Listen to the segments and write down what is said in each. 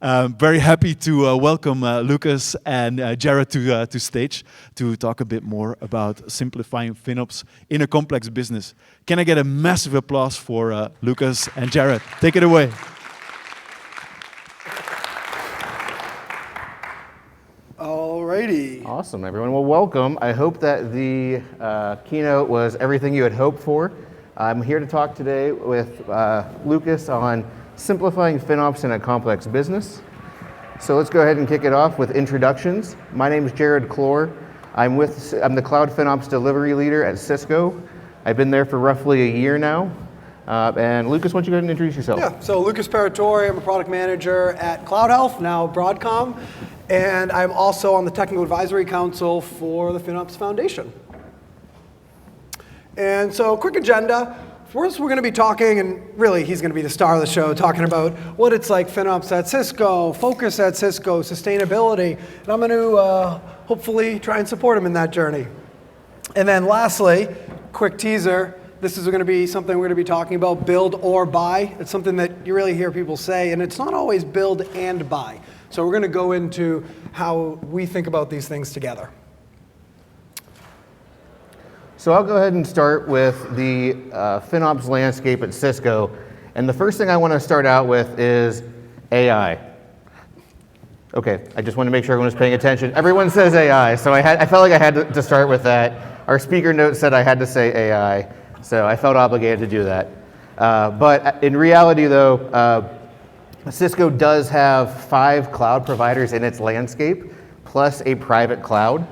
Very happy to welcome Lucas and Jared to stage to talk a bit more about simplifying FinOps in a complex business. Can I get a massive applause for Lucas and Jared? Take it away. Alrighty. Awesome, everyone. Well, welcome. I hope that the keynote was everything you had hoped for. I'm here to talk today with Lucas on simplifying FinOps in a complex business. So let's go ahead and kick it off with introductions. My name is Jared Clore. I'm the Cloud FinOps Delivery Leader at Cisco. I've been there for roughly a year now. And Lucas, why don't you go ahead and introduce yourself? Yeah, so Lucas Paratore, I'm a product manager at Cloudhealth, now Broadcom, and I'm also on the Technical Advisory Council for the FinOps Foundation. And so, quick agenda. First, we're going to be talking, and really he's going to be the star of the show, talking about what it's like FinOps at Cisco, focus at Cisco, sustainability, and I'm going to hopefully try and support him in that journey. And then lastly, quick teaser, this is going to be something we're going to be talking about, build or buy. It's something that you really hear people say, and it's not always build and buy. So we're going to go into how we think about these things together. So I'll go ahead and start with the FinOps landscape at Cisco. And the first thing I want to start out with is AI. Okay, I just want to make sure everyone's paying attention. Everyone says AI, so I felt like I had to start with that. Our speaker note said I had to say AI, so I felt obligated to do that. But in reality, though, Cisco does have 5 cloud providers in its landscape, plus a private cloud.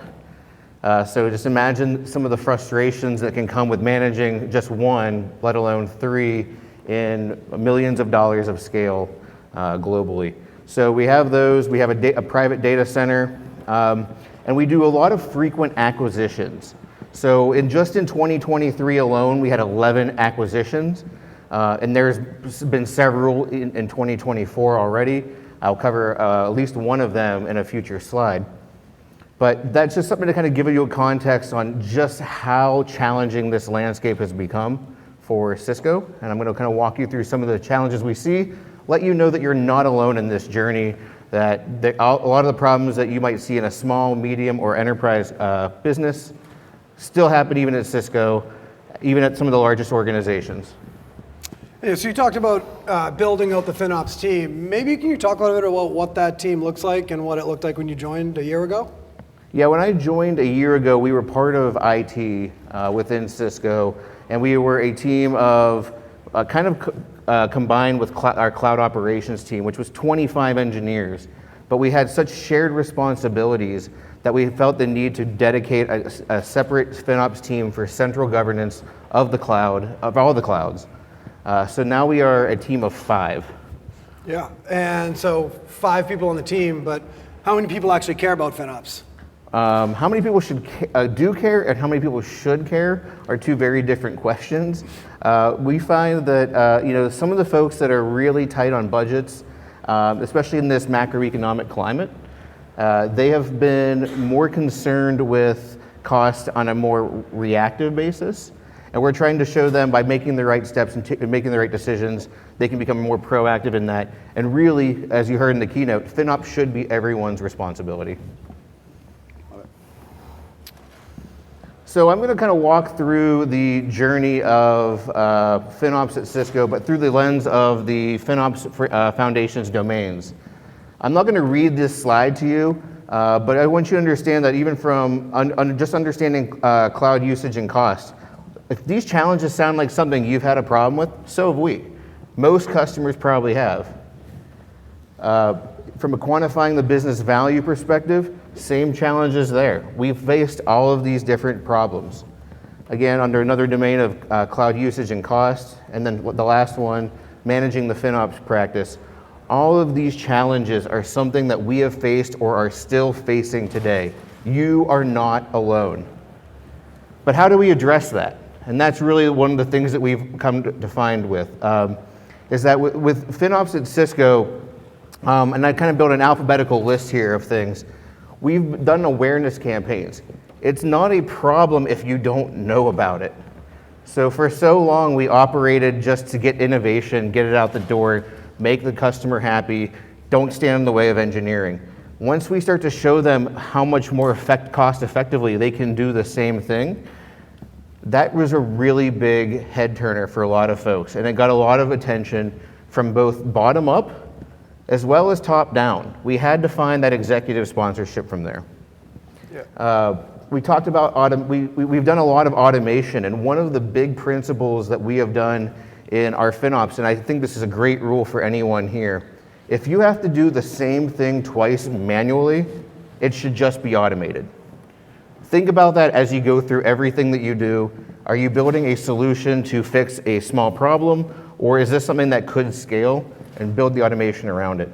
So just imagine some of the frustrations that can come with managing just one, let alone 3, in millions of dollars of scale globally. So we have those. We have a private data center, and we do a lot of frequent acquisitions. So just in 2023 alone, we had 11 acquisitions, and there's been several in 2024 already. I'll cover at least one of them in a future slide. But that's just something to kind of give you a context on just how challenging this landscape has become for Cisco. And I'm going to kind of walk you through some of the challenges we see, let you know that you're not alone in this journey, that a lot of the problems that you might see in a small, medium, or enterprise business still happen even at Cisco, even at some of the largest organizations. Yeah, so you talked about building out the FinOps team. Maybe can you talk a little bit about what that team looks like and what it looked like when you joined a year ago? Yeah, when I joined a year ago, we were part of IT within Cisco, and we were a team of combined with our cloud operations team, which was 25 engineers. But we had such shared responsibilities that we felt the need to dedicate a separate FinOps team for central governance of the cloud, of all the clouds. So now we are a team of 5. Yeah, and so 5 people on the team, but how many people actually care about FinOps? How many people do care and how many people should care are 2 very different questions. We find that some of the folks that are really tight on budgets, especially in this macroeconomic climate, they have been more concerned with cost on a more reactive basis. And we're trying to show them by making the right steps and making the right decisions, they can become more proactive in that. And really, as you heard in the keynote, FinOps should be everyone's responsibility. So I'm going to kind of walk through the journey of FinOps at Cisco, but through the lens of the FinOps Foundation's domains. I'm not going to read this slide to you, but I want you to understand that even from just understanding cloud usage and cost, if these challenges sound like something you've had a problem with, so have we. Most customers probably have. From a quantifying the business value perspective, same challenges there. We've faced all of these different problems. Again, under another domain of cloud usage and cost, and then the last one, managing the FinOps practice. All of these challenges are something that we have faced or are still facing today. You are not alone. But how do we address that? And that's really one of the things that we've come to find with, is that with FinOps at Cisco, and I kind of built an alphabetical list here of things, we've done awareness campaigns. It's not a problem if you don't know about it. So for so long, we operated just to get innovation, get it out the door, make the customer happy, don't stand in the way of engineering. Once we start to show them how much more cost effectively they can do the same thing, that was a really big head turner for a lot of folks, and it got a lot of attention from both bottom up as well as top down. We had to find that executive sponsorship from there. Yeah. We talked about we've done a lot of automation, and one of the big principles that we have done in our FinOps, and I think this is a great rule for anyone here, if you have to do the same thing twice manually, it should just be automated. Think about that as you go through everything that you do. Are you building a solution to fix a small problem, or is this something that could scale, and build the automation around it?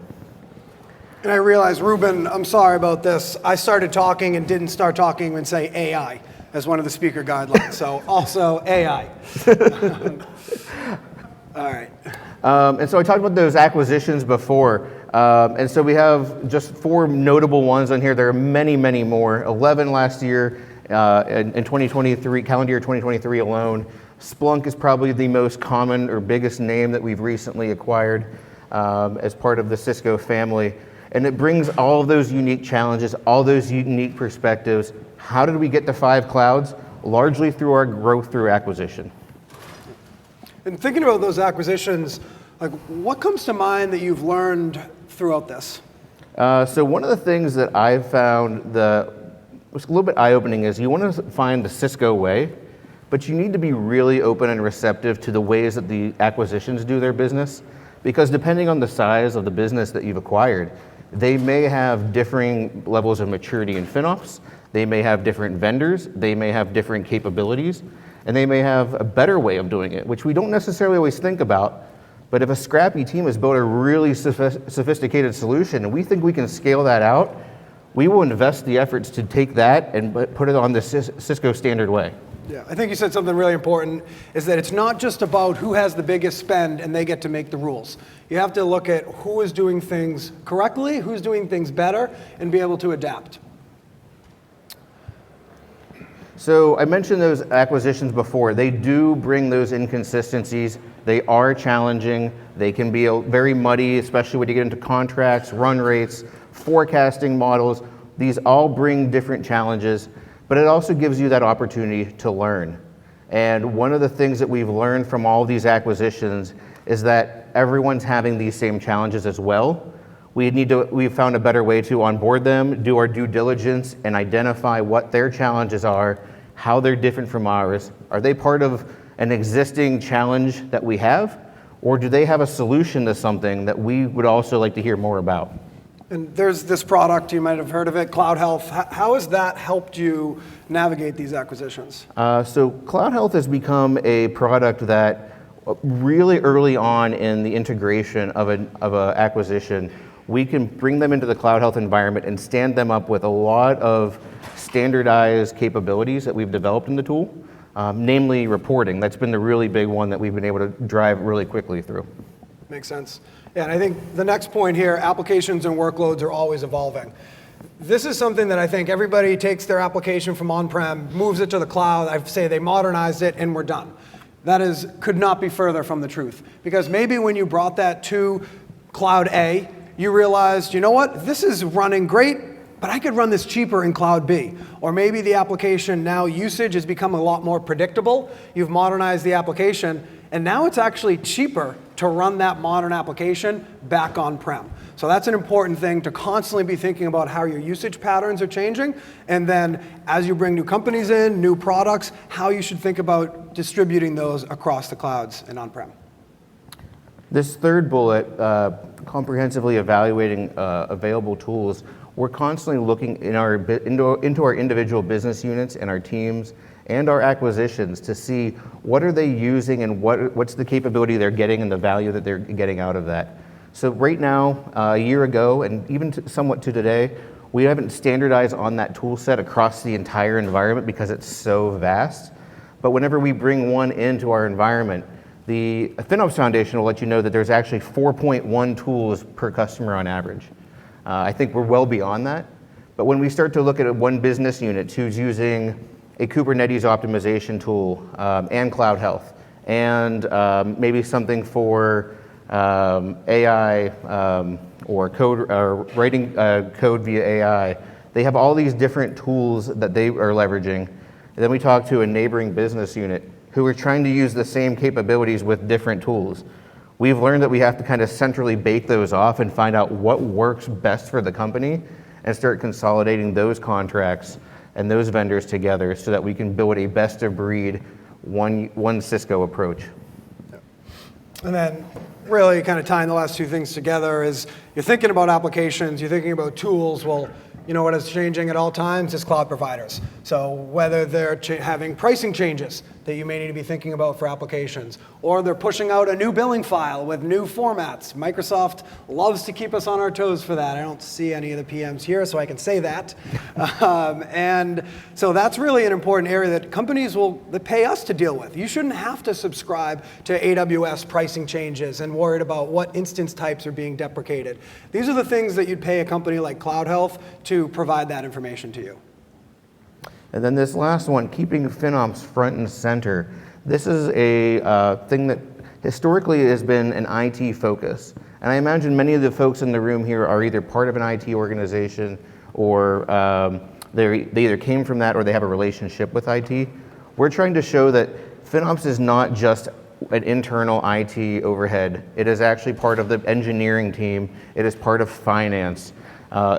And I realize, Ruben, I'm sorry about this. I started talking and didn't start talking and say AI as one of the speaker guidelines. So also AI. All right. And so I talked about those acquisitions before. And so we have just 4 notable ones on here. There are many, many more. 11 last year in 2023, calendar year 2023 alone. Splunk is probably the most common or biggest name that we've recently acquired as part of the Cisco family. And it brings all of those unique challenges, all those unique perspectives. How did we get to 5 clouds? Largely through our growth through acquisition. And thinking about those acquisitions, like what comes to mind that you've learned throughout this? So one of the things that I've found was a little bit eye-opening is you want to find the Cisco way, but you need to be really open and receptive to the ways that the acquisitions do their business, because depending on the size of the business that you've acquired, they may have differing levels of maturity in FinOps, they may have different vendors, they may have different capabilities, and they may have a better way of doing it, which we don't necessarily always think about. But if a scrappy team has built a really sophisticated solution and we think we can scale that out, we will invest the efforts to take that and put it on the Cisco standard way. Yeah, I think you said something really important, is that it's not just about who has the biggest spend and they get to make the rules. You have to look at who is doing things correctly, who's doing things better, and be able to adapt. So I mentioned those acquisitions before. They do bring those inconsistencies. They are challenging. They can be very muddy, especially when you get into contracts, run rates, forecasting models. These all bring different challenges, but it also gives you that opportunity to learn. And one of the things that we've learned from all these acquisitions is that everyone's having these same challenges as well. We've found a better way to onboard them, do our due diligence, and identify what their challenges are, how they're different from ours. Are they part of an existing challenge that we have, or do they have a solution to something that we would also like to hear more about? And there's this product, you might have heard of it, Cloudhealth. How has that helped you navigate these acquisitions? So Cloudhealth has become a product that really early on in the integration of an acquisition, we can bring them into the Cloudhealth environment and stand them up with a lot of standardized capabilities that we've developed in the tool, namely reporting. That's been the really big one that we've been able to drive really quickly through. Makes sense. Yeah, and I think the next point here, applications and workloads are always evolving. This is something that I think everybody takes their application from on-prem, moves it to the cloud. I say they modernized it and we're done. That could not be further from the truth. Because maybe when you brought that to Cloud A, you realized, you know what, this is running great, but I could run this cheaper in Cloud B. Or maybe the application now usage has become a lot more predictable. You've modernized the application, and now it's actually cheaper to run that modern application back on-prem. So that's an important thing to constantly be thinking about how your usage patterns are changing. And then as you bring new companies in, new products, how you should think about distributing those across the clouds and on-prem. This third bullet, comprehensively evaluating available tools, we're constantly looking into our individual business units and our teams and our acquisitions to see what are they using and what's the capability they're getting and the value that they're getting out of that. So right now, a year ago, and even somewhat to today, we haven't standardized on that tool set across the entire environment because it's so vast. But whenever we bring one into our environment, the FinOps Foundation will let you know that there's actually 4.1 tools per customer on average. I think we're well beyond that. But when we start to look at one business unit who's using a Kubernetes optimization tool and Cloudhealth, and maybe something for AI or writing code via AI. They have all these different tools that they are leveraging. And then we talk to a neighboring business unit who are trying to use the same capabilities with different tools. We've learned that we have to kind of centrally bake those off and find out what works best for the company and start consolidating those contracts and those vendors together so that we can build a best of breed, one Cisco approach. And then really kind of tying the last two things together is you're thinking about applications, you're thinking about tools. Well, you know what is changing at all times is cloud providers. So whether they're having pricing changes that you may need to be thinking about for applications, or they're pushing out a new billing file with new formats. Microsoft loves to keep us on our toes for that. I don't see any of the PMs here, so I can say that. And so that's really an important area that companies will pay us to deal with. You shouldn't have to subscribe to AWS pricing changes and worried about what instance types are being deprecated. These are the things that you'd pay a company like Cloudhealth to provide that information to you. And then this last one, keeping FinOps front and center. This is a thing that historically has been an IT focus. And I imagine many of the folks in the room here are either part of an IT organization or they either came from that or they have a relationship with IT. We're trying to show that FinOps is not just an internal IT overhead. It is actually part of the engineering team. It is part of finance.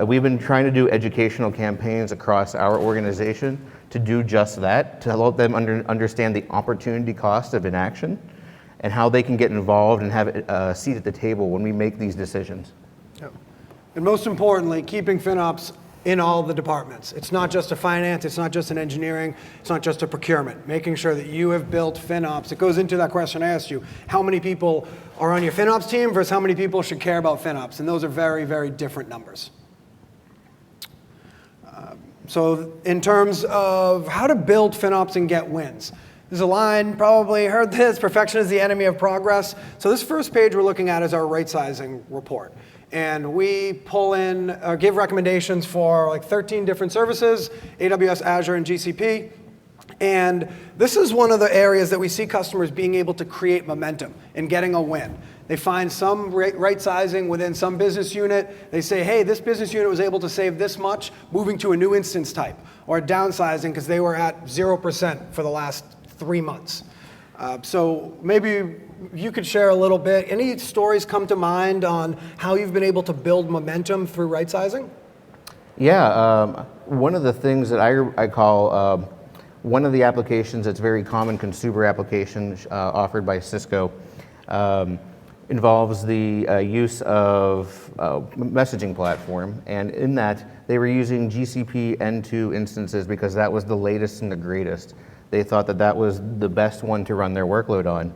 We've been trying to do educational campaigns across our organization to do just that, to help them understand the opportunity cost of inaction and how they can get involved and have a seat at the table when we make these decisions. Yep. And most importantly, keeping FinOps in all the departments. It's not just a finance, it's not just an engineering, it's not just a procurement. Making sure that you have built FinOps. It goes into that question I asked you, how many people are on your FinOps team versus how many people should care about FinOps? And those are very, very different numbers. So in terms of how to build FinOps and get wins, there's a line, probably heard this, perfection is the enemy of progress. So this first page we're looking at is our right sizing report. And we pull in, give recommendations for like 13 different services, AWS, Azure, and GCP. And this is one of the areas that we see customers being able to create momentum and getting a win. They find some right sizing within some business unit. They say, hey, this business unit was able to save this much moving to a new instance type, or downsizing because they were at 0% for the last 3 months. So maybe you could share a little bit. Any stories come to mind on how you've been able to build momentum through right sizing? Yeah, one of the things that I call one of the applications that's very common consumer application offered by Cisco involves the use of messaging platform, and in that they were using GCP N2 instances because that was the latest and the greatest. They thought that that was the best one to run their workload on.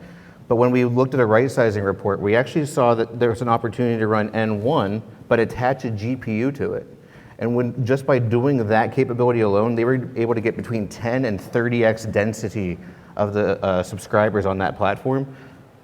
But when we looked at a right sizing report, we actually saw that there was an opportunity to run N1 but attach a GPU to it. And just by doing that capability alone, they were able to get between 10 and 30x density of the subscribers on that platform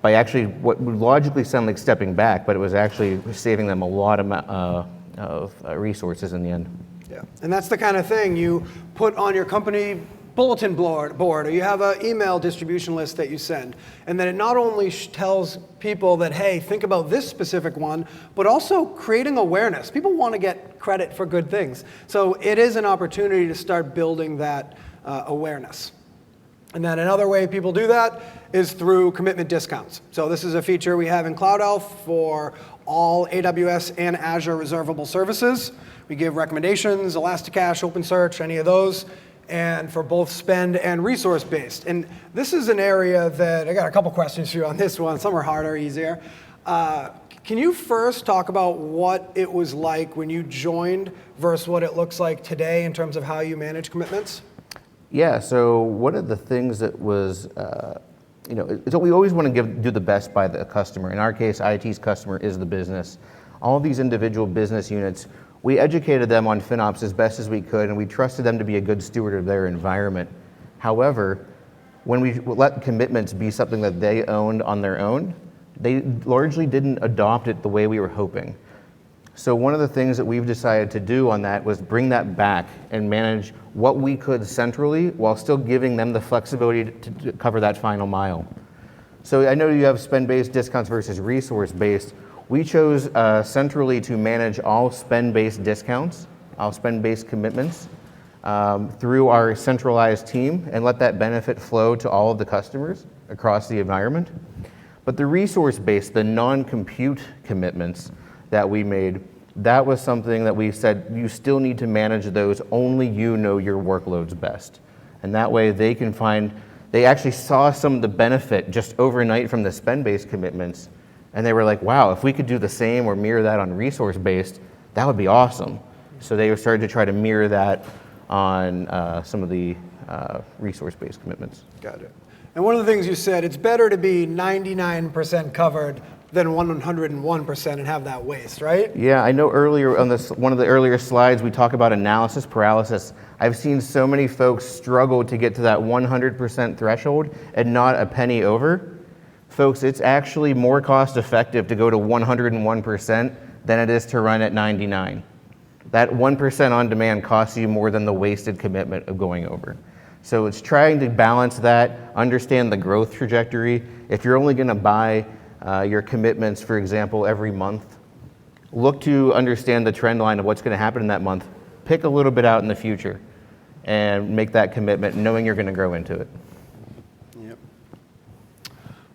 by actually what would logically sound like stepping back, but it was actually saving them a lot of resources in the end. Yeah, and that's the kind of thing you put on your company bulletin board, or you have an email distribution list that you send. And then it not only tells people that, hey, think about this specific one, but also creating awareness. People want to get credit for good things. So it is an opportunity to start building that awareness. And then another way people do that is through commitment discounts. So this is a feature we have in Cloudhealth for all AWS and Azure reservable services. We give recommendations, Elasticache, OpenSearch, any of those, and for both spend and resource-based. And this is an area that, I got a couple questions for you on this one. Some are harder, easier. Can you first talk about what it was like when you joined versus what it looks like today in terms of how you manage commitments? Yeah, so one of the things that was, so we always want to do the best by the customer. In our case, IT's customer is the business. All these individual business units, we educated them on FinOps as best as we could, and we trusted them to be a good steward of their environment. However, when we let commitments be something that they owned on their own, they largely didn't adopt it the way we were hoping. So one of the things that we've decided to do on that was bring that back and manage what we could centrally while still giving them the flexibility to cover that final mile. So I know you have spend-based discounts versus resource-based. We chose centrally to manage all spend-based discounts, all spend-based commitments through our centralized team and let that benefit flow to all of the customers across the environment. But the resource-based, the non-compute commitments that we made, that was something that we said you still need to manage those, only you know your workloads best. And that way they actually saw some of the benefit just overnight from the spend-based commitments. And they were like, wow, if we could do the same or mirror that on resource-based, that would be awesome. So they started to try to mirror that on some of the resource-based commitments. Got it. And one of the things you said, it's better to be 99% covered than 101% and have that waste, right? Yeah, I know earlier on one of the earlier slides, we talk about analysis paralysis. I've seen so many folks struggle to get to that 100% threshold and not a penny over. Folks, it's actually more cost effective to go to 101% than it is to run at 99. That 1% on demand costs you more than the wasted commitment of going over. So it's trying to balance that, understand the growth trajectory. If you're only going to buy your commitments, for example, every month, look to understand the trend line of what's going to happen in that month. Pick a little bit out in the future and make that commitment knowing you're going to grow into it.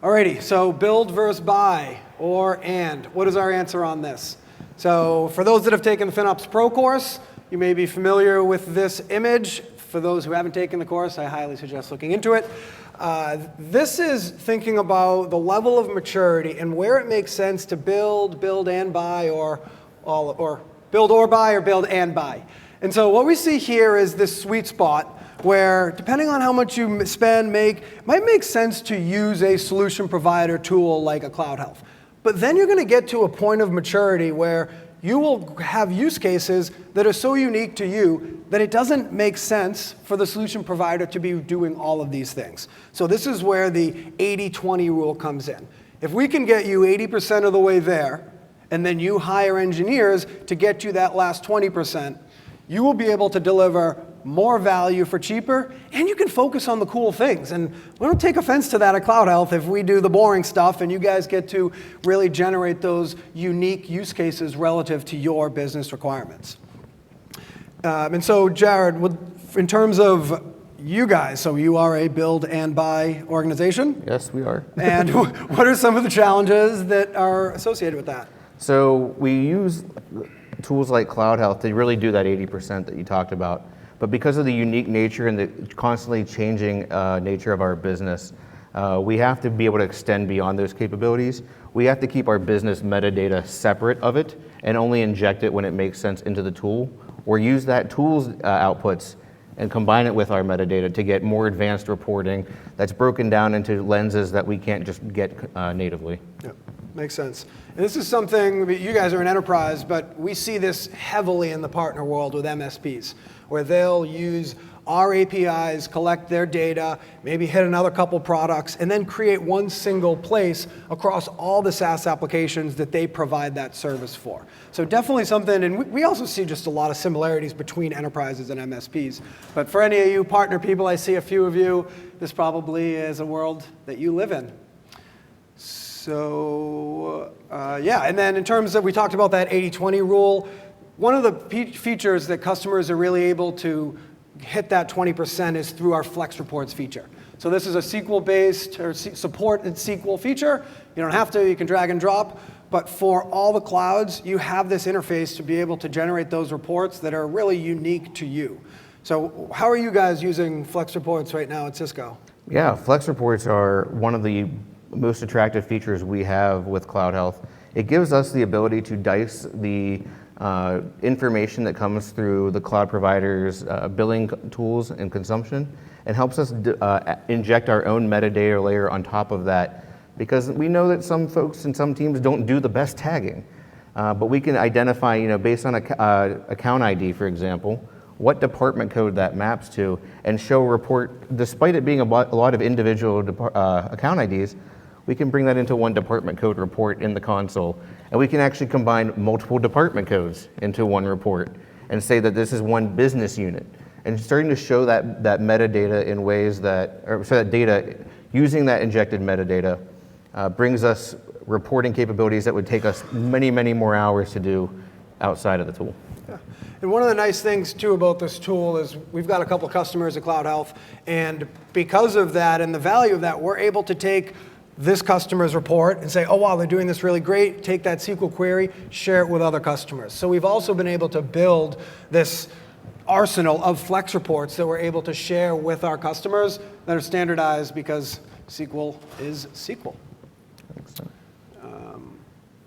Alrighty, so build versus buy or and. What is our answer on this? So for those that have taken the FinOps Pro course, you may be familiar with this image. For those who haven't taken the course, I highly suggest looking into it. This is thinking about the level of maturity and where it makes sense to build and buy, or build or buy, or build and buy. And so what we see here is this sweet spot where, depending on how much you spend, it might make sense to use a solution provider tool like a Cloudhealth. But then you're going to get to a point of maturity where you will have use cases that are so unique to you that it doesn't make sense for the solution provider to be doing all of these things. So this is where the 80-20 rule comes in. If we can get you 80% of the way there, and then you hire engineers to get you that last 20%, you will be able to deliver more value for cheaper, and you can focus on the cool things. And we don't take offense to that at Cloudhealth if we do the boring stuff and you guys get to really generate those unique use cases relative to your business requirements. And so, Jared, in terms of you guys, so you are a build and buy organization? Yes, we are. And what are some of the challenges that are associated with that? So we use tools like Cloudhealth to really do that 80% that you talked about. But because of the unique nature and the constantly changing nature of our business, we have to be able to extend beyond those capabilities. We have to keep our business metadata separate of it and only inject it when it makes sense into the tool, or use that tool's outputs and combine it with our metadata to get more advanced reporting that's broken down into lenses that we can't just get natively. Yep. Makes sense. And this is something, you guys are an enterprise, but we see this heavily in the partner world with MSPs, where they'll use our APIs, collect their data, maybe hit another couple products, and then create one single place across all the SaaS applications that they provide that service for. So definitely something, and we also see just a lot of similarities between enterprises and MSPs. But for any of you partner people, I see a few of you, this probably is a world that you live in. So, yeah, and then in terms of, we talked about that 80-20 rule. One of the features that customers are really able to hit that 20% is through our Flex Reports feature. So this is a SQL-based or supported SQL feature. You don't have to, you can drag and drop. But for all the clouds, you have this interface to be able to generate those reports that are really unique to you. So how are you guys using Flex Reports right now at Cisco? Yeah, Flex Reports are one of the most attractive features we have with Cloudhealth. It gives us the ability to dice the information that comes through the cloud providers' billing tools and consumption, and helps us inject our own metadata layer on top of that, because we know that some folks and some teams don't do the best tagging. But we can identify, based on account ID, for example, what department code that maps to, and show a report, despite it being a lot of individual account IDs, we can bring that into one department code report in the console. And we can actually combine multiple department codes into one report and say that this is one business unit. And starting to show that metadata in ways that, or so that data, using that injected metadata, brings us reporting capabilities that would take us many, many more hours to do outside of the tool. Yeah. And one of the nice things too about this tool is we've got a couple customers at Cloudhealth, and because of that and the value of that, we're able to take this customer's report and say, oh wow, they're doing this really great, take that SQL query, share it with other customers. So we've also been able to build this arsenal of Flex reports that we're able to share with our customers that are standardized because SQL is SQL.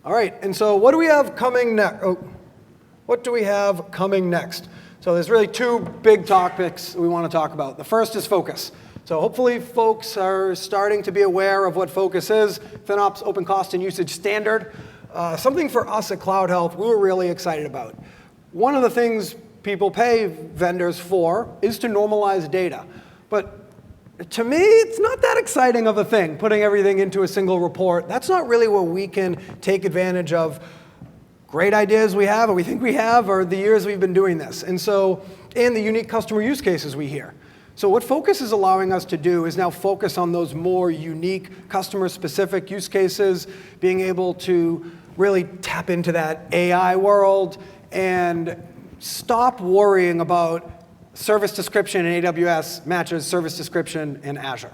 All right, and so what do we have coming next? What do we have coming next? So there's really two big topics we want to talk about. The first is focus. So hopefully folks are starting to be aware of what focus is, FinOps Open Cost and Usage Standard. Something for us at Cloudhealth we were really excited about. One of the things people pay vendors for is to normalize data. But to me, it's not that exciting of a thing, putting everything into a single report. That's not really where we can take advantage of great ideas we have, or we think we have, or the years we've been doing this. And the unique customer use cases we hear. So what Focus is allowing us to do is now focus on those more unique customer-specific use cases, being able to really tap into that AI world and stop worrying about service description in AWS matches service description in Azure.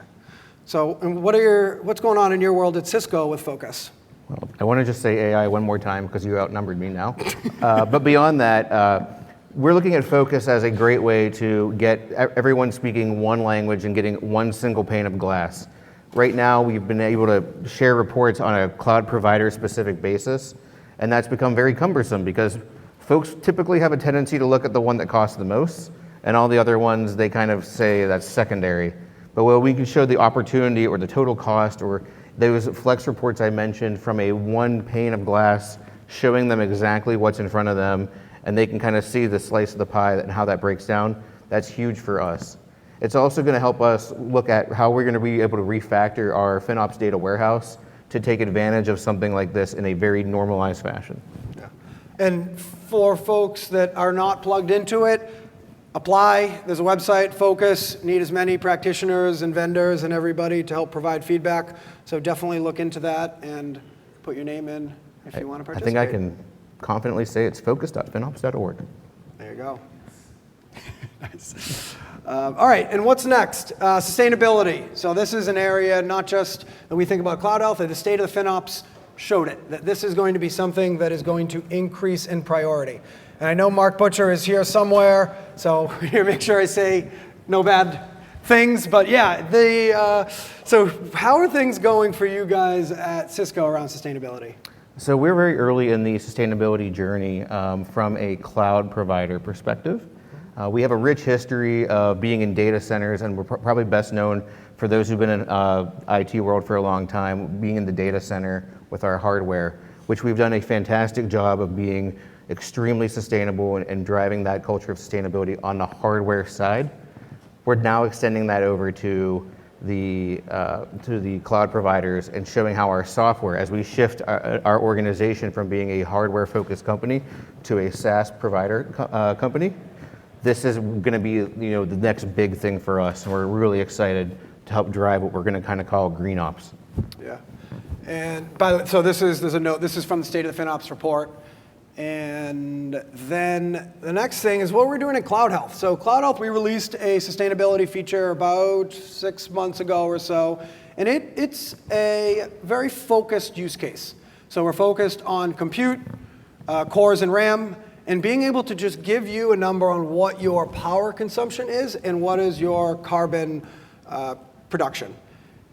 So and what's going on in your world at Cisco with Focus? Well, I want to just say AI one more time because you outnumbered me now. But beyond that, we're looking at Focus as a great way to get everyone speaking one language and getting one single pane of glass. Right now, we've been able to share reports on a cloud provider specific basis, and that's become very cumbersome because folks typically have a tendency to look at the one that costs the most, and all the other ones, they kind of say that's secondary. But when we can show the opportunity or the total cost or those Flex reports I mentioned from a one pane of glass, showing them exactly what's in front of them, and they can kind of see the slice of the pie and how that breaks down, that's huge for us. It's also going to help us look at how we're going to be able to refactor our FinOps data warehouse to take advantage of something like this in a very normalized fashion. Yeah. And for folks that are not plugged into it, apply. There's a website, Focus, need as many practitioners and vendors and everybody to help provide feedback. So definitely look into that and put your name in if you want to participate. I think I can confidently say it's focus.finops.org. There you go. Nice. All right, and what's next? Sustainability. So this is an area not just that we think about Cloudhealth, the state of the FinOps showed it, that this is going to be something that is going to increase in priority. And I know Mark Butcher is here somewhere, so here make sure I say no bad things. But yeah, so how are things going for you guys at Cisco around sustainability? So we're very early in the sustainability journey from a cloud provider perspective. We have a rich history of being in data centers, and we're probably best known for those who've been in IT world for a long time, being in the data center with our hardware, which we've done a fantastic job of being extremely sustainable and driving that culture of sustainability on the hardware side. We're now extending that over to the cloud providers and showing how our software, as we shift our organization from being a hardware-focused company to a SaaS provider company, this is going to be the next big thing for us, and we're really excited to help drive what we're going to kind of call green ops. Yeah, and so there's a note. This is from the State of the FinOps report. And then the next thing is what we're doing at Cloudhealth. So Cloudhealth, we released a sustainability feature about 6 months ago or so, and it's a very focused use case. So we're focused on compute, cores and RAM, and being able to just give you a number on what your power consumption is and what is your carbon production.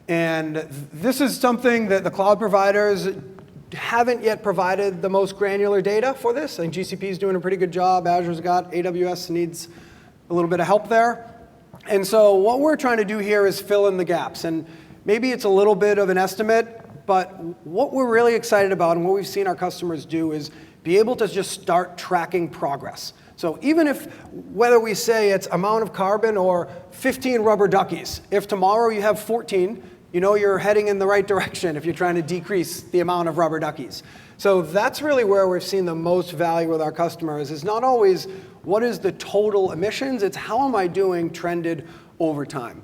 And this is something that the cloud providers haven't yet provided the most granular data for this. I think GCP is doing a pretty good job. Azure's got, AWS needs a little bit of help there. And so what we're trying to do here is fill in the gaps. And maybe it's a little bit of an estimate, but what we're really excited about and what we've seen our customers do is be able to just start tracking progress. So even if, whether we say it's amount of carbon or 15 rubber duckies, if tomorrow you have 14, you know you're heading in the right direction if you're trying to decrease the amount of rubber duckies. So that's really where we've seen the most value with our customers, is not always what is the total emissions, it's how am I doing trended over time.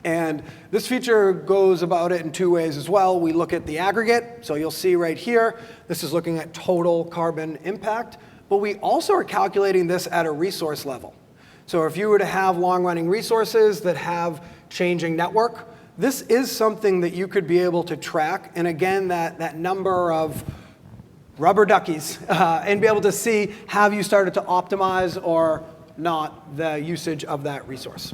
And this feature goes about it in two ways as well. We look at the aggregate, so you'll see right here, this is looking at total carbon impact, but we also are calculating this at a resource level. So if you were to have long-running resources that have changing network, this is something that you could be able to track, and again, that number of rubber duckies, and be able to see, have you started to optimize or not the usage of that resource.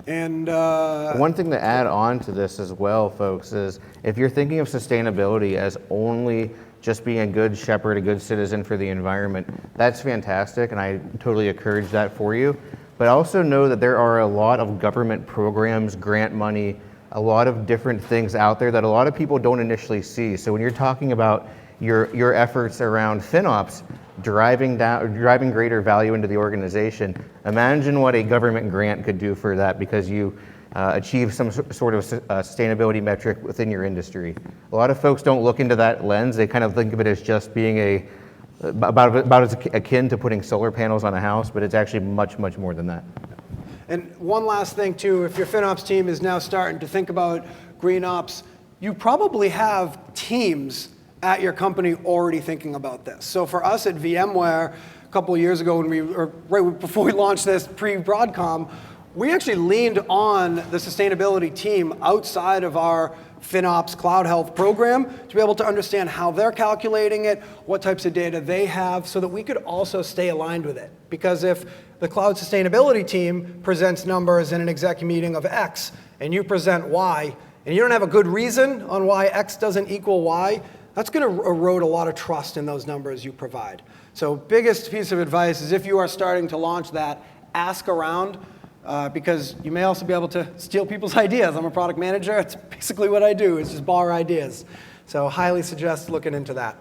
And one thing to add on to this as well, folks, is if you're thinking of sustainability as only just being a good shepherd, a good citizen for the environment, that's fantastic, and I totally encourage that for you. But also know that there are a lot of government programs, grant money, a lot of different things out there that a lot of people don't initially see. So when you're talking about your efforts around FinOps, driving greater value into the organization, imagine what a government grant could do for that because you achieve some sort of sustainability metric within your industry. A lot of folks don't look into that lens. They kind of think of it as just being about as akin to putting solar panels on a house, but it's actually much, much more than that. And one last thing too, if your FinOps team is now starting to think about green ops, you probably have teams at your company already thinking about this. So for us at VMware, a couple of years ago, right before we launched this pre-Broadcom, we actually leaned on the sustainability team outside of our FinOps Cloudhealth program to be able to understand how they're calculating it, what types of data they have, so that we could also stay aligned with it. Because if the cloud sustainability team presents numbers in an exec meeting of X, and you present Y, and you don't have a good reason on why X doesn't equal Y, that's going to erode a lot of trust in those numbers you provide. So biggest piece of advice is if you are starting to launch that, ask around, because you may also be able to steal people's ideas. I'm a product manager. It's basically what I do. It's just borrow ideas. So highly suggest looking into that.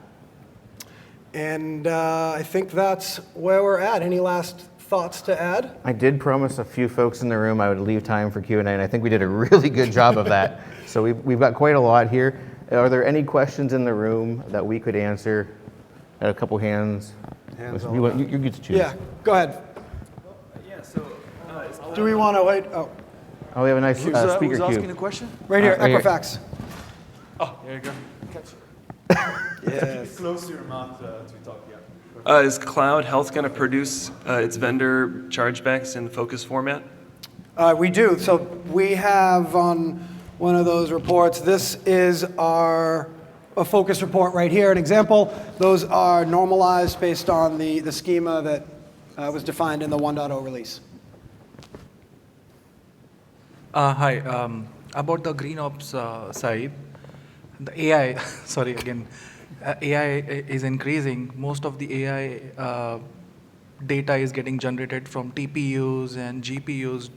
And I think that's where we're at. Any last thoughts to add? I did promise a few folks in the room I would leave time for Q&A, and I think we did a really good job of that. So we've got quite a lot here. Are there any questions in the room that we could answer? A couple hands. You get to choose. Yeah, go ahead. Yeah, so Do we want to wait? Oh, We have a nice speaker Who's asking queue. a question? right here, Right here. Equifax. Oh, there you go. Yes. Close to your mouth to talk, yeah. is Cloudhealth going to produce its vendor chargebacks in focus format? We do. So we have on one of those reports, this is a focus report right here, an example. Those are normalized based on the schema that was defined in the 1.0 release. Hi. About the green ops side, the AI, sorry again, AI is increasing. Most of the AI data is getting generated from TPUs and GPUs.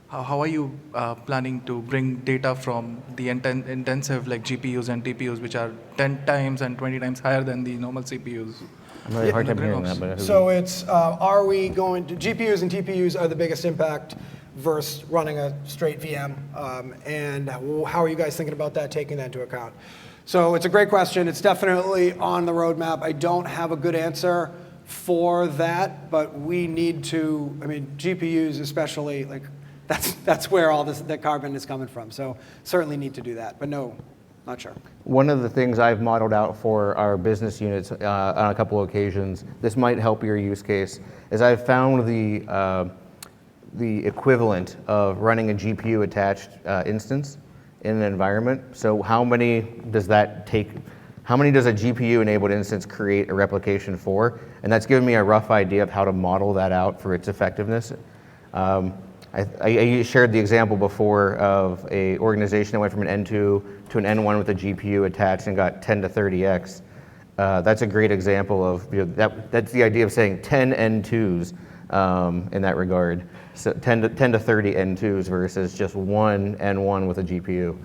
How are you planning to bring data from the intensive like GPUs and TPUs, which are 10 times and 20 times higher than the normal CPUs? I'm really hard time hearing that, but So it's, are we going to, GPUs and TPUs are the biggest impact versus running a straight VM, and how are you guys thinking about that, taking that into account? So it's a great question. It's definitely on the roadmap. I don't have a good answer for that, but we need to, I mean, GPUs especially, like that's where all this, the carbon is coming from. So certainly need to do that, but no, not sure. one of the things I've modeled out for our business units on a couple of occasions, this might help your use case, is I've found the equivalent of running a GPU attached instance in an environment. So how many does that take? How many does a GPU enabled instance create a replication for? And that's given me a rough idea of how to model that out for its effectiveness. I shared the example before of a organization that went from an N2 to an N1 with a GPU attached and got 10 to 30x. That's a great example of, that's the idea of saying 10 N2s in that regard. So 10 to 30 N2s versus just one N1 with a GPU.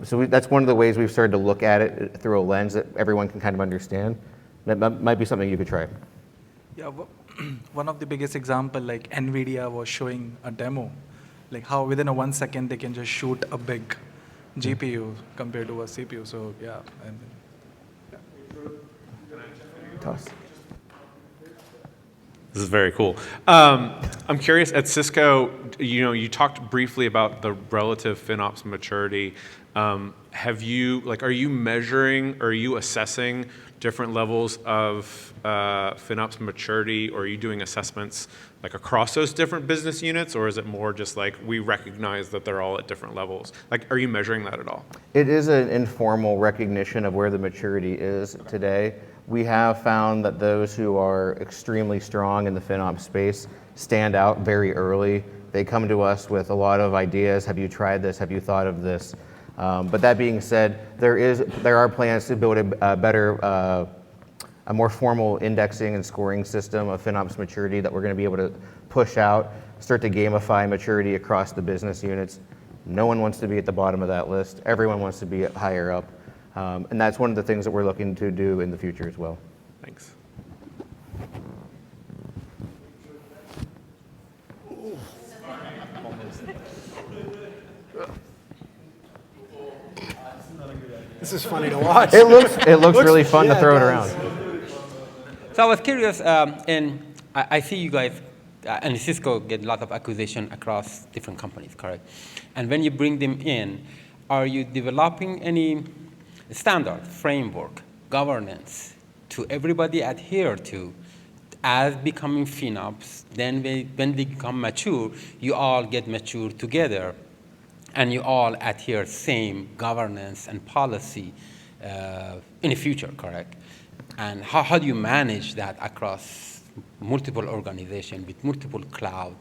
So that's one of the ways we've started to look at it through a lens that everyone can kind of understand. That might be something you could try. Yeah, one of the biggest example, like NVIDIA was showing a demo, like how within a 1 second they can just shoot a big GPU compared to a CPU. So yeah. Toss. This is very cool. I'm curious, at Cisco, you talked briefly about the relative FinOps maturity. Are you measuring, or are you assessing different levels of FinOps maturity, or are you doing assessments like across those different business units, or is it more just like we recognize that they're all at different levels? Like, are you measuring that at all? It is an informal recognition of where the maturity is today. We have found that those who are extremely strong in the FinOps space stand out very early. They come to us with a lot of ideas. Have you tried this? Have you thought of this? But that being said, there are plans to build a better, a more formal indexing and scoring system of FinOps maturity that we're going to be able to push out, start to gamify maturity across the business units. No one wants to be at the bottom of that list. Everyone wants to be higher up. And that's one of the things that we're looking to do in the future as well. Thanks. This is funny to watch. It looks really fun to throw it around. So I was curious, and I see you guys and Cisco get a lot of acquisition across different companies, correct? And when you bring them in, are you developing any standard, framework, governance to everybody adhere to as becoming FinOps? Then when they become mature, you all get mature together and you all adhere same governance and policy in the future, correct? And how do you manage that across multiple organizations with multiple cloud,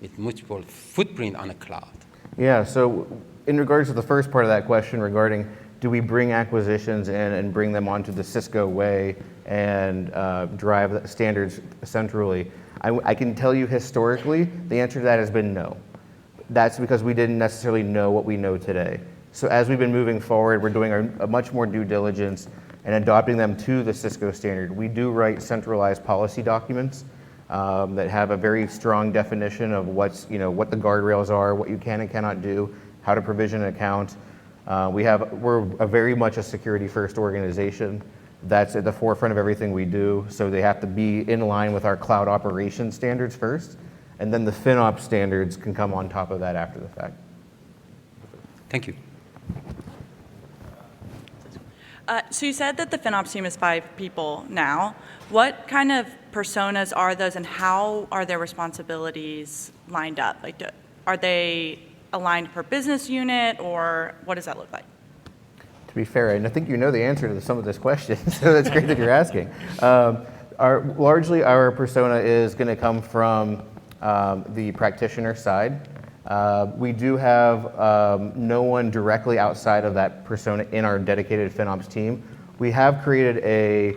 with multiple footprint on a cloud? Yeah, so in regards to the first part of that question regarding do we bring acquisitions in and bring them onto the Cisco way and drive the standards centrally, I can tell you historically, the answer to that has been no. That's because we didn't necessarily know what we know today. So as we've been moving forward, we're doing a much more due diligence and adopting them to the Cisco standard. We do write centralized policy documents that have a very strong definition of what the guardrails are, what you can and cannot do, how to provision an account. We're very much a security-first organization. That's at the forefront of everything we do. So they have to be in line with our cloud operations standards first, and then the FinOps standards can come on top of that after the fact. Thank you. So you said that the FinOps team is 5 people now. What kind of personas are those, and how are their responsibilities lined up? Like, are they aligned per business unit, or what does that look like? To be fair, and I think you know the answer to some of this question, so that's great that you're asking. Largely, our persona is going to come from the practitioner side. We do have no one directly outside of that persona in our dedicated FinOps team. We have created a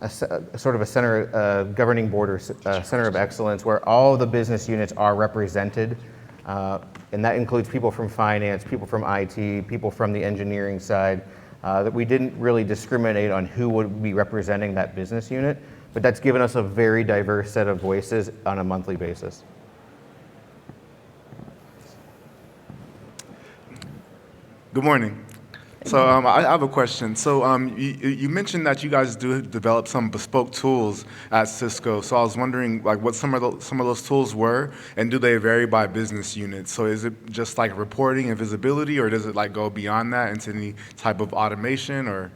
sort of a center, governing board or center of excellence where all the business units are represented. And that includes people from finance, people from IT, people from the engineering side, that we didn't really discriminate on who would be representing that business unit, but that's given us a very diverse set of voices on a monthly basis. Good morning. So I have a question. So you mentioned that you guys do develop some bespoke tools at Cisco. So I was wondering, like, what some of those tools were, and do they vary by business unit? So is it just like reporting and visibility, or does it like go beyond that into any type of automation, or?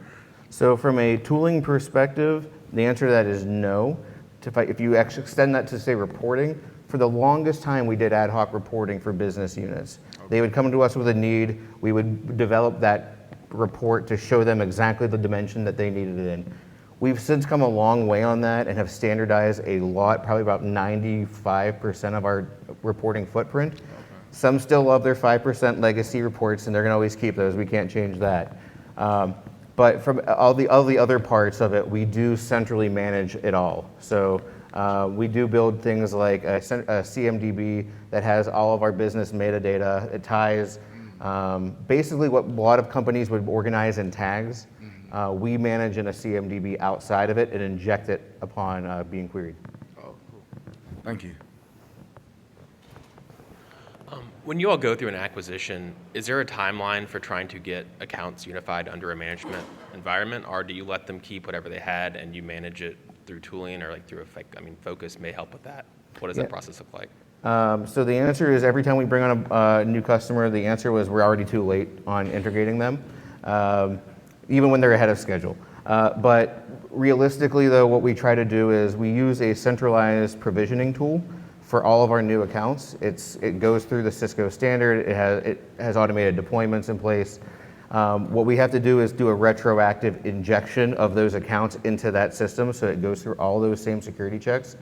So from a tooling perspective, the answer to that is no. If you actually extend that to say reporting, for the longest time we did ad hoc reporting for business units. They would come to us with a need, we would develop that report to show them exactly the dimension that they needed it in. We've since come a long way on that and have standardized a lot, probably about 95% of our reporting footprint. Okay. Some still love their 5% legacy reports, and they're going to always keep those. We can't change that. But from all the other parts of it, we do centrally manage it all. So we do build things like a CMDB that has all of our business metadata. It ties basically what a lot of companies would organize in tags. We manage in a CMDB outside of it and inject it upon being queried. Oh, cool. Thank you. When you all go through an acquisition, is there a timeline for trying to get accounts unified under a management environment, or do you let them keep whatever they had and you manage it through tooling, or like through Focus may help with that? What does that process look like? So the answer is every time we bring on a new customer, the answer was we're already too late on integrating them, even when they're ahead of schedule. But realistically, though, what we try to do is we use a centralized provisioning tool for all of our new accounts. It goes through the Cisco standard. It has automated deployments in place. What we have to do is do a retroactive injection of those accounts into that system, so it goes through all those same security checks.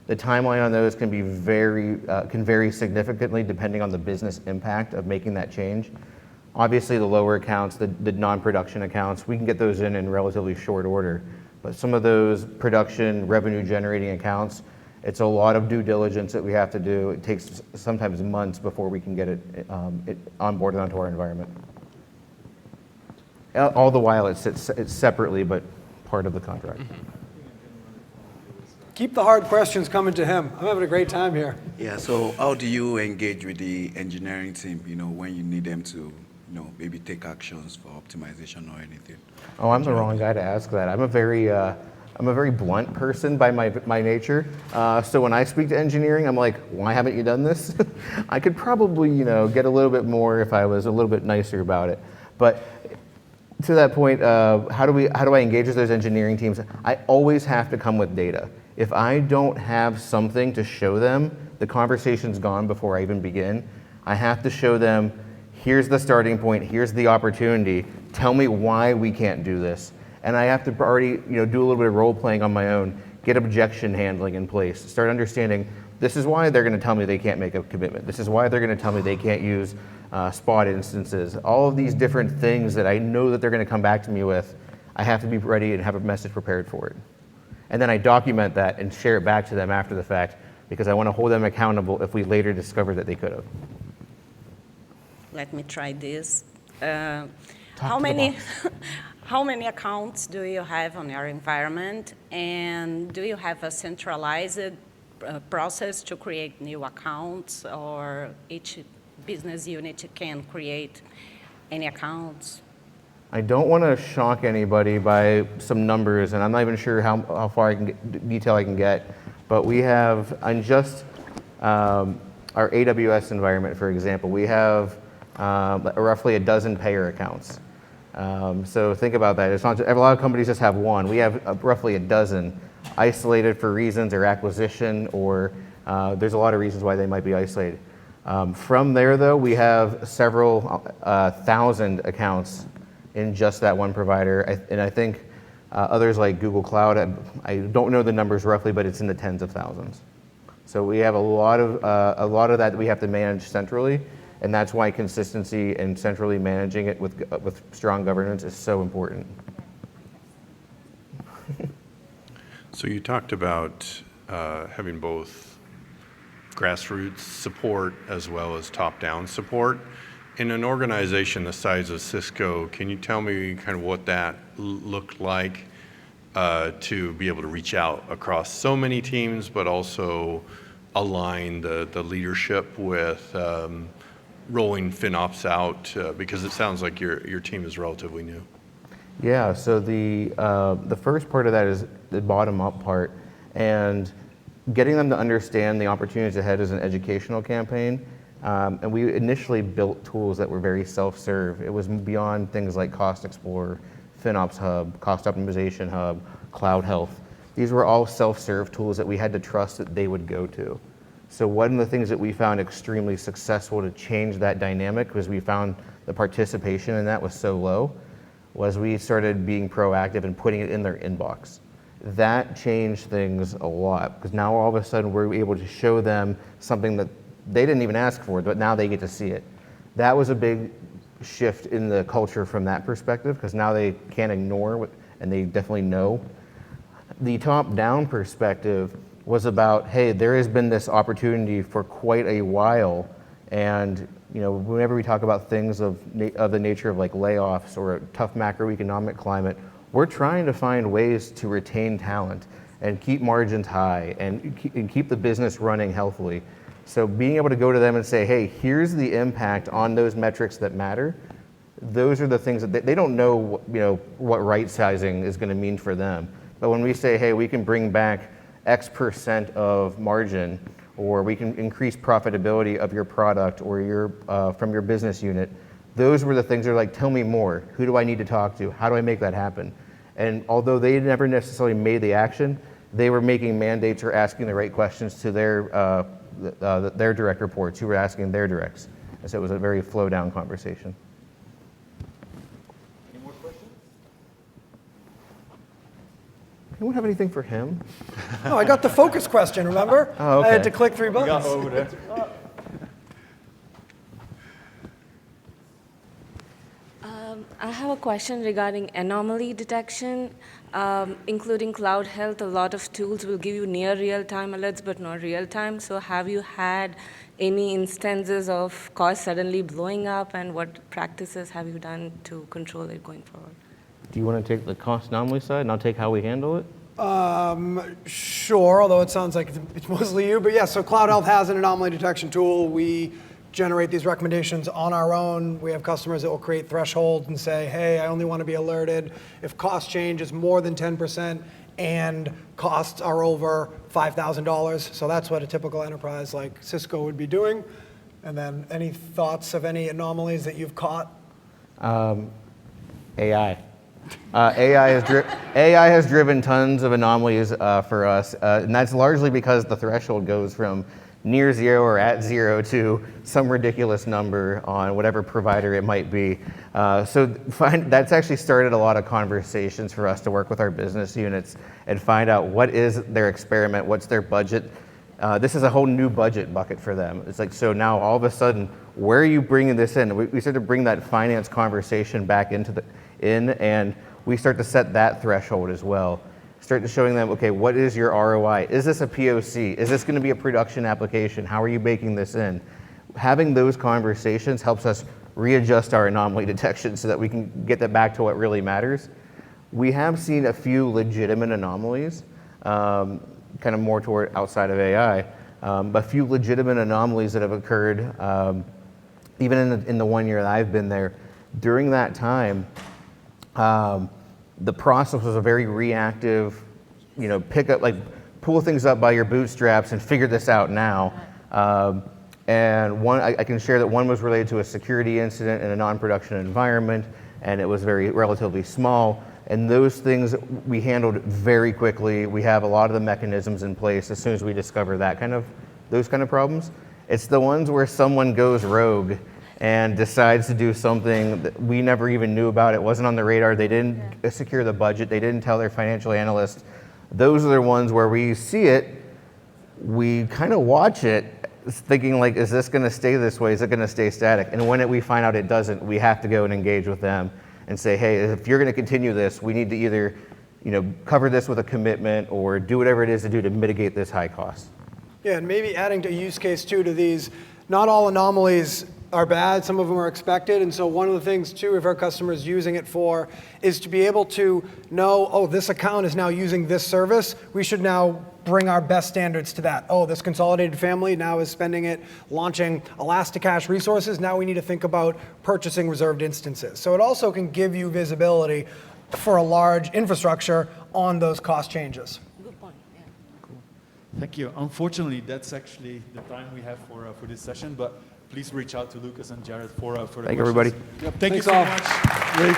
The timeline on those can vary significantly depending on the business impact of making that change. Obviously, the lower accounts, the non-production accounts, we can get those in relatively short order. But some of those production, revenue-generating accounts, it's a lot of due diligence that we have to do. It takes sometimes months before we can get it onboarded onto our environment. All the while, it's separately, but part of the contract. Keep the hard questions coming to him. I'm having a great time here. Yeah, so how do you engage with the engineering team, when you need them to, maybe take actions for optimization or anything? Oh, I'm the wrong guy to ask that. I'm a very blunt person by my nature. So when I speak to engineering, I'm like, why haven't you done this? I could probably, get a little bit more if I was a little bit nicer about it. But to that point, how do I engage with those engineering teams? I always have to come with data. If I don't have something to show them, the conversation's gone before I even begin. I have to show them, here's the starting point, here's the opportunity, tell me why we can't do this. And I have to already do a little bit of role playing on my own, get objection handling in place, start understanding this is why they're going to tell me they can't make a commitment. This is why they're going to tell me they can't use spot instances. All of these different things that I know that they're going to come back to me with, I have to be ready and have a message prepared for it. And then I document that and share it back to them after the fact because I want to hold them accountable if we later discover that they could have. Let me try this. How many accounts do you have on your environment? And do you have a centralized process to create new accounts, or each business unit can create any accounts? I don't want to shock anybody by some numbers, and I'm not even sure how far detail I can get, but we have, on just our AWS environment, for example, we have roughly a dozen payer accounts. So think about that. It's not, a lot of companies just have one. We have roughly a dozen isolated for reasons or acquisition, or there's a lot of reasons why they might be isolated. From there, though, we have several thousand accounts in just that one provider. And I think others like Google Cloud, I don't know the numbers roughly, but it's in the tens of thousands. So we have a lot of that we have to manage centrally, and that's why consistency and centrally managing it with strong governance is so important. So you talked about having both grassroots support as well as top-down support. In an organization the size of Cisco, can you tell me kind of what that looked like to be able to reach out across so many teams, but also align the leadership with rolling FinOps out? Because it sounds like your team is relatively new. Yeah, so the first part of that is the bottom-up part, and getting them to understand the opportunities ahead is an educational campaign. And we initially built tools that were very self-serve. It was beyond things like Cost Explorer, FinOps Hub, Cost Optimization Hub, Cloudhealth. These were all self-serve tools that we had to trust that they would go to. So one of the things that we found extremely successful to change that dynamic was we found the participation in that was so low, was we started being proactive and putting it in their inbox. That changed things a lot, because now all of a sudden we're able to show them something that they didn't even ask for, but now they get to see it. That was a big shift in the culture from that perspective, because now they can't ignore it, and they definitely know. The top-down perspective was about, hey, there has been this opportunity for quite a while, and whenever we talk about things of the nature of like layoffs or a tough macroeconomic climate, we're trying to find ways to retain talent and keep margins high and keep the business running healthily. So being able to go to them and say, hey, here's the impact on those metrics that matter. Those are the things that they don't know, what right sizing is going to mean for them. But when we say, hey, we can bring back X% of margin, or we can increase profitability of your product or your, from your business unit. Those were the things that are like, tell me more. Who do I need to talk to? How do I make that happen? And although they never necessarily made the action, they were making mandates or asking the right questions to their direct reports who were asking their directs. And so it was a very flow down conversation. Any more questions? Anyone have anything for him? No, I got the focus question, remember? Oh, okay. I had to click 3 buttons. Over there. I have a question regarding anomaly detection. Including Cloudhealth, a lot of tools will give you near real-time alerts, but not real-time. So have you had any instances of costs suddenly blowing up, and what practices have you done to control it going forward? Do you want to take the cost anomaly side and I'll take how we handle it? Sure, although it sounds like it's mostly you. But yeah, so Cloudhealth has an anomaly detection tool. We generate these recommendations on our own. We have customers that will create thresholds and say, hey, I only want to be alerted if cost change is more than 10% and costs are over $5,000. So that's what a typical enterprise like Cisco would be doing. And then any thoughts of any anomalies that you've caught? AI. AI has driven tons of anomalies for us, and that's largely because the threshold goes from near zero or at zero to some ridiculous number on whatever provider it might be. So that's actually started a lot of conversations for us to work with our business units and find out what is their experiment, what's their budget. This is a whole new budget bucket for them. It's like, so now all of a sudden, where are you bringing this in? We start to bring that finance conversation back and we start to set that threshold as well. Start to showing them, okay, what is your ROI? Is this a POC? Is this going to be a production application? How are you baking this in? Having those conversations helps us readjust our anomaly detection so that we can get that back to what really matters. We have seen a few legitimate anomalies, kind of more toward outside of AI, but a few legitimate anomalies that have occurred, even in the 1 year that I've been there. During that time, the process was a very reactive, pick up, like pull things up by your bootstraps and figure this out now. And one, I can share that one was related to a security incident in a non-production environment, and it was relatively small. And those things we handled very quickly. We have a lot of the mechanisms in place as soon as we discover those kind of problems. It's the ones where someone goes rogue and decides to do something that we never even knew about. It wasn't on the radar. They didn't secure the budget. They didn't tell their financial analyst. Those are the ones where we see it, we kind of watch it, thinking like, is this going to stay this way? Is it going to stay static? And when we find out it doesn't, we have to go and engage with them and say, hey, if you're going to continue this, we need to either cover this with a commitment or do whatever it is to do to mitigate this high cost. Yeah, and maybe adding to use case too to these, not all anomalies are bad, some of them are expected, and so one of the things too, if our customer is using it for, is to be able to know, oh, this account is now using this service, we should now bring our best standards to that. Oh, this consolidated family now is spending it launching Elasticache resources, now we need to think about purchasing reserved instances. So it also can give you visibility for a large infrastructure on those cost changes. Good point, yeah. Cool. Thank you. Unfortunately, that's actually the time we have for this session, but please reach out to Lucas and Jared for the questions. Thank you, everybody. Yep, thank you so much. Great.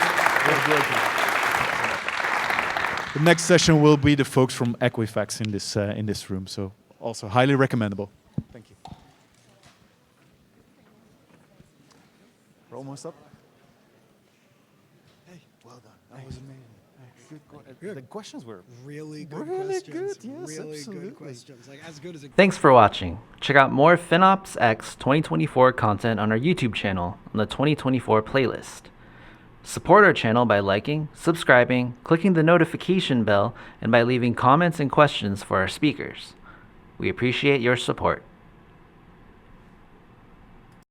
The next session will be the folks from Equifax in this room, so also highly recommendable. Thank you. We're almost up. Hey, well done. That was amazing. Good. The questions were really good really questions. Good, yes, really absolutely. good questions. Like as good as it. Thanks for watching. Check out more FinOps X 2024 content on our YouTube channel on the 2024 playlist. Support our channel by liking, subscribing, clicking the notification bell, and by leaving comments and questions for our speakers. We appreciate your support.